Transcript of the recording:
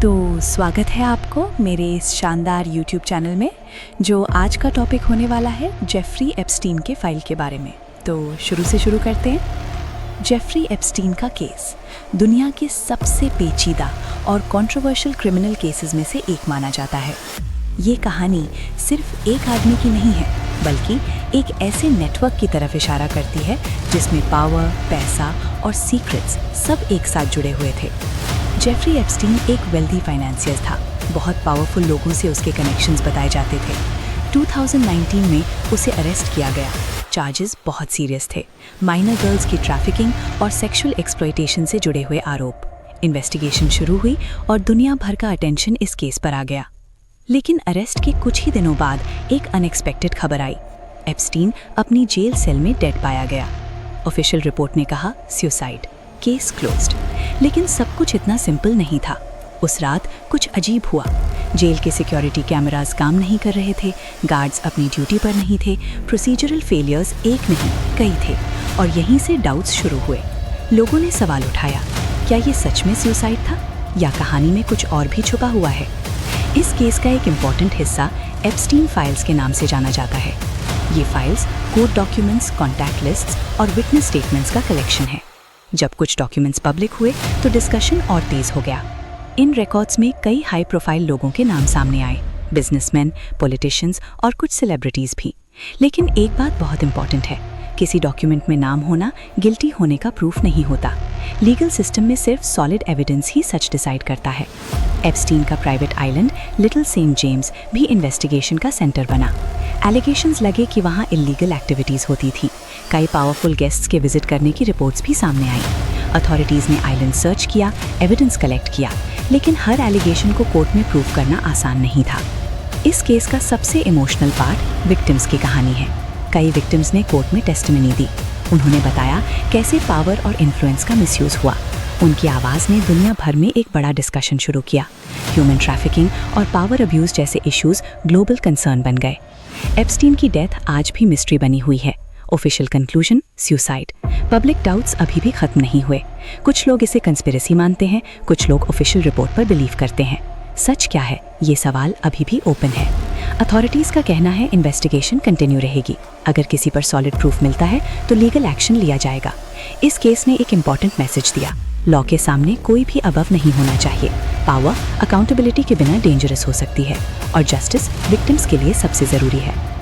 तो स्वागत है आपको मेरे इस शानदार YouTube चैनल में, जो आज का टॉपिक होने वाला है जेफरी एप्स्टीन के फाइल के बारे में। तो शुरू से शुरू करते हैं। जेफरी एप्स्टीन का केस दुनिया के सबसे पेचीदा और कंट्रोवर्शियल क्रिमिनल केसेस में से एक माना जाता है। ये कहानी सिर्फ एक आदमी की नहीं है, बल्कि एक ऐसे नेटवर्क की तरफ इशारा करती है जिसमें पावर, पैसा और सीक्रेट्स सब एक साथ जुड़े हुए थे। जेफरी एप्स्टीन एक वेल्दी फाइनेंसियर था। बहुत पावरफुल लोगों से उसके कनेक्शंस बताए जाते थे। 2019 में उसे अरेस्ट किया गया। चार्जेस बहुत सीरियस थे, माइनर गर्ल्स की ट्रैफिकिंग और सेक्सुअल एक्सप्लॉयटेशन से जुड़े हुए आरोप। इन्वेस्टिगेशन शुरू हुई और दुनिया भर का अटेंशन इस केस पर आ गया। लेकिन अरेस्ट के कुछ ही दिनों बाद एक अनएक्सपेक्टेड खबर आई। एप्स्टीन अपनी जेल सेल में डेड पाया गया। ऑफिशियल रिपोर्ट ने कहा सुसाइड, केस क्लोज्ड। लेकिन सब कुछ इतना सिंपल नहीं था। उस रात कुछ अजीब हुआ। जेल के सिक्योरिटी कैमरास काम नहीं कर रहे थे, गार्ड्स अपनी ड्यूटी पर नहीं थे, प्रोसीजरल फेलियर्स एक नहीं कई थे, और यहीं से डाउट्स शुरू हुए। लोगों ने सवाल उठाया, क्या ये सच में सुसाइड था या कहानी में कुछ और भी छुपा हुआ है? इस केस का एक इम्पॉर्टेंट हिस्सा एप्स्टीन फाइल्स के नाम से जाना जाता है। ये files court documents, contact lists और विटनेस स्टेटमेंट्स का कलेक्शन है। जब कुछ डॉक्यूमेंट्स पब्लिक हुए तो डिस्कशन और तेज हो गया। इन रिकॉर्ड्स में कई हाई प्रोफाइल लोगों के नाम सामने आए, बिजनेसमैन, पॉलिटिशियंस और कुछ सेलिब्रिटीज भी। लेकिन एक बात बहुत इंपॉर्टेंट है, किसी डॉक्यूमेंट में नाम होना गिल्टी होने का प्रूफ नहीं होता। लीगल सिस्टम में सिर्फ सॉलिड एविडेंस ही सच डिसाइड करता है। एप्स्टीन का private island Little Saint James भी इन्वेस्टिगेशन का सेंटर बना। एलिगेशंस लगे कि वहाँ इलीगल एक्टिविटीज होती थी। कई पावरफुल गेस्ट्स के विजिट करने की रिपोर्ट्स भी सामने आई। अथॉरिटीज ने आइलैंड सर्च किया, एविडेंस कलेक्ट किया, लेकिन हर एलिगेशन को कोर्ट में प्रूव करना आसान नहीं था। इस केस का सबसे इमोशनल पार्ट विक्टिम्स की कहानी है। कई विक्टिम्स ने कोर्ट में टेस्टिमनी दी। उन्होंने बताया कैसे पावर और इन्फ्लुएंस का मिसयूज हुआ। उनकी आवाज़ ने दुनिया भर में एक बड़ा डिस्कशन शुरू किया। ह्यूमन ट्रैफिकिंग और पावर अब्यूज जैसे इश्यूज ग्लोबल कंसर्न बन गए। एप्स्टीन की डेथ आज भी मिस्ट्री बनी हुई है। Official conclusion suicide. Public doubts अभी भी खत्म नहीं हुए। कुछ लोग इसे कंस्पिरेसी मानते हैं, कुछ लोग ऑफिशियल रिपोर्ट पर बिलीव करते हैं। सच क्या है, ये सवाल अभी भी ओपन है। अथॉरिटीज का कहना है इन्वेस्टिगेशन कंटिन्यू रहेगी। अगर किसी पर सॉलिड प्रूफ मिलता है तो लीगल एक्शन लिया जाएगा। इस केस ने एक इम्पॉर्टेंट मैसेज दिया, लॉ के सामने कोई भी अबव नहीं होना चाहिए। पावर अकाउंटेबिलिटी के बिना डेंजरस हो सकती है और जस्टिस विक्टिम्स के लिए सबसे ज़रूरी है।